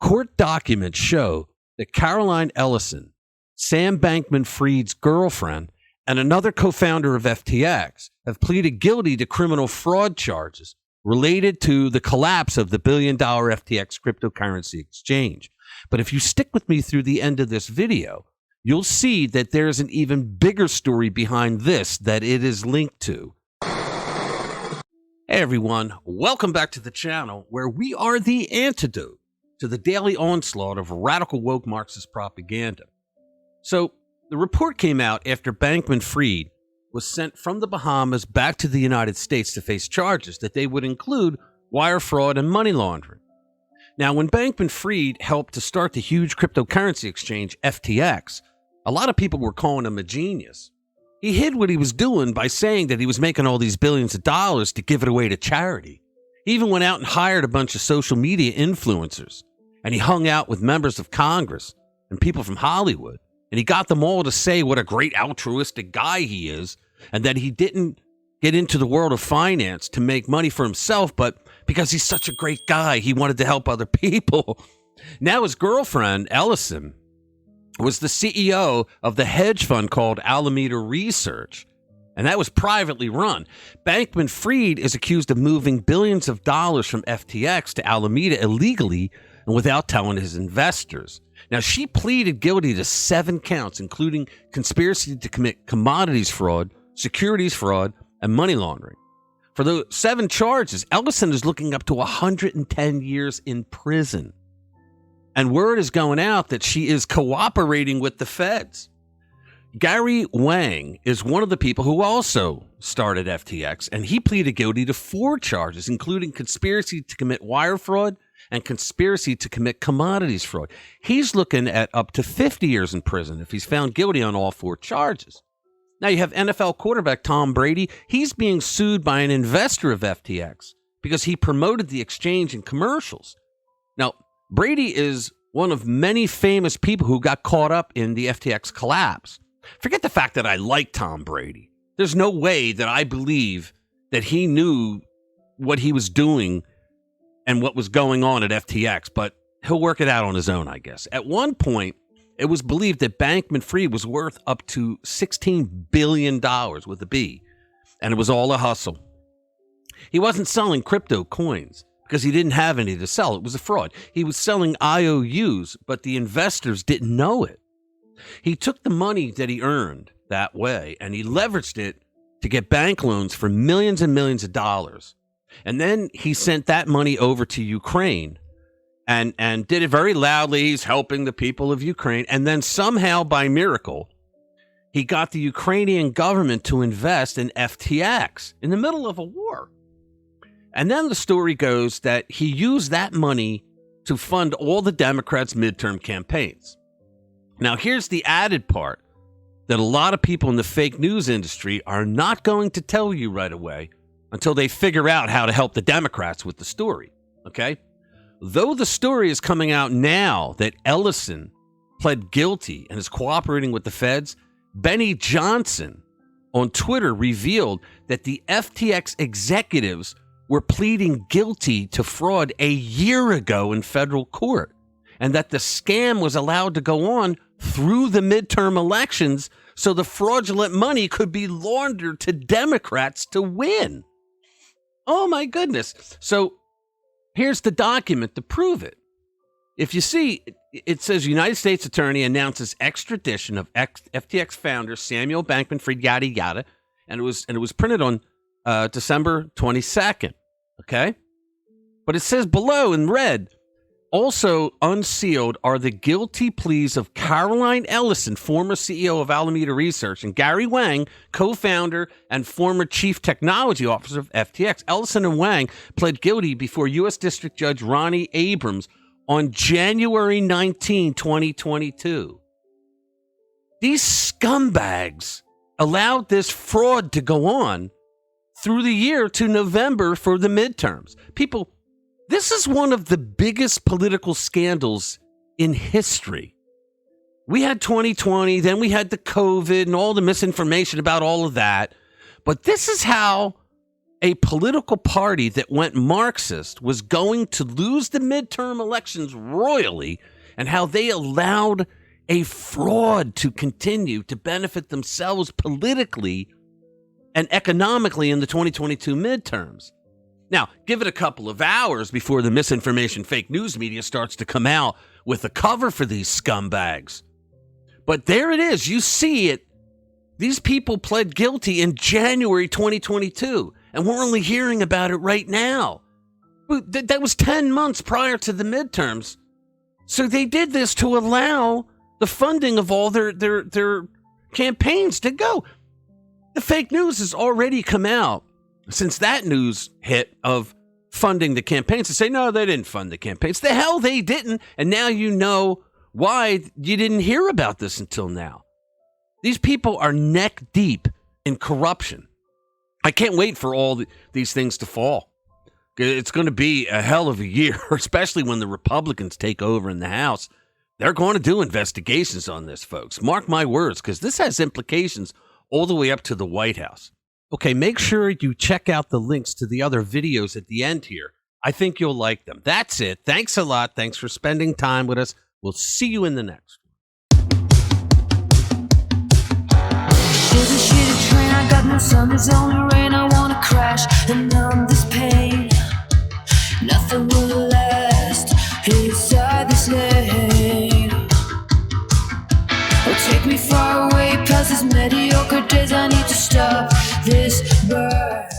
Court documents show that Caroline Ellison, Sam Bankman-Fried's girlfriend, and another co-founder of FTX have pleaded guilty to criminal fraud charges related to the collapse of the billion-dollar FTX cryptocurrency exchange. But if you stick with me through the end of this video, you'll see that there's an even bigger story behind this that it is linked to. Hey everyone, welcome back to the channel where we are the antidote to the daily onslaught of radical woke Marxist propaganda. So, the report came out after Bankman-Fried was sent from the Bahamas back to the United States to face charges that they would include wire fraud and money laundering. Now, when Bankman-Fried helped to start the huge cryptocurrency exchange FTX, a lot of people were calling him a genius. He hid what he was doing by saying that he was making all these billions of dollars to give it away to charity. He even went out and hired a bunch of social media influencers, and he hung out with members of Congress and people from Hollywood, and he got them all to say what a great altruistic guy he is, and that he didn't get into the world of finance to make money for himself, but because he's such a great guy, he wanted to help other people. Now his girlfriend, Ellison, was the CEO of the hedge fund called Alameda Research, and that was privately run. Bankman-Fried is accused of moving billions of dollars from FTX to Alameda illegally and without telling his investors. Now, she pleaded guilty to 7 counts, including conspiracy to commit commodities fraud, securities fraud, and money laundering. For those 7 charges, Ellison is looking up to 110 years in prison. And word is going out that she is cooperating with the feds. Gary Wang is one of the people who also started FTX, and he pleaded guilty to 4 charges, including conspiracy to commit wire fraud and conspiracy to commit commodities fraud. He's looking at up to 50 years in prison if he's found guilty on all 4 charges. Now you have NFL quarterback Tom Brady. He's being sued by an investor of FTX because he promoted the exchange in commercials. Now, Brady is one of many famous people who got caught up in the FTX collapse. Forget the fact that I like Tom Brady. There's no way that I believe that he knew what he was doing and what was going on at FTX, but he'll work it out on his own, I guess. At one point, it was believed that Bankman-Fried was worth up to $16 billion with a B, and it was all a hustle. He wasn't selling crypto coins because he didn't have any to sell. It was a fraud. He was selling IOUs, but the investors didn't know it. He took the money that he earned that way, and he leveraged it to get bank loans for millions and millions of dollars. And then he sent that money over to Ukraine and did it very loudly. He's helping the people of Ukraine. And then somehow, by miracle, he got the Ukrainian government to invest in FTX in the middle of a war. And then the story goes that he used that money to fund all the Democrats' midterm campaigns. Now, here's the added part that a lot of people in the fake news industry are not going to tell you right away until they figure out how to help the Democrats with the story, okay? Though the story is coming out now that Ellison pled guilty and is cooperating with the feds, Benny Johnson on Twitter revealed that the FTX executives were pleading guilty to fraud a year ago in federal court, and that the scam was allowed to go on through the midterm elections so the fraudulent money could be laundered to Democrats to win. Oh my goodness. So here's the document to prove it. If you see, it says United States Attorney announces extradition of FTX founder Samuel Bankman-Fried, yada, yada. And it was printed on December 22nd. Okay. But it says below in red, also unsealed are the guilty pleas of Caroline Ellison, former CEO of Alameda Research, and Gary Wang, co-founder and former chief technology officer of FTX. Ellison and Wang pled guilty before U.S. District Judge Ronnie Abrams on January 19, 2022. These scumbags allowed this fraud to go on through the year to November for the midterms. People, this is one of the biggest political scandals in history. We had 2020, then we had the COVID and all the misinformation about all of that. But this is how a political party that went Marxist was going to lose the midterm elections royally, and how they allowed a fraud to continue to benefit themselves politically and economically in the 2022 midterms. Now, give it a couple of hours before the misinformation fake news media starts to come out with a cover for these scumbags. But there it is. You see it. These people pled guilty in January 2022, and we're only hearing about it right now. That was 10 months prior to the midterms. So they did this to allow the funding of all their campaigns to go. The fake news has already come out since that news hit of funding the campaigns to say, no, they didn't fund the campaigns. The hell they didn't. And now you know why you didn't hear about this until now. These people are neck deep in corruption. I can't wait for all these things to fall. It's going to be a hell of a year, especially when the Republicans take over in the House. They're going to do investigations on this, folks. Mark my words, because this has implications all the way up to the White House. Okay, make sure you check out the links to the other videos at the end here. I think you'll like them. That's it. Thanks a lot. Thanks for spending time with us. We'll see you in the next one. There's a shitty train, I got no sun, there's only rain. I wanna crash and numb this pain. Nothing will last inside this lane. Oh, take me far away past these mediocre days. I need to stop this burn.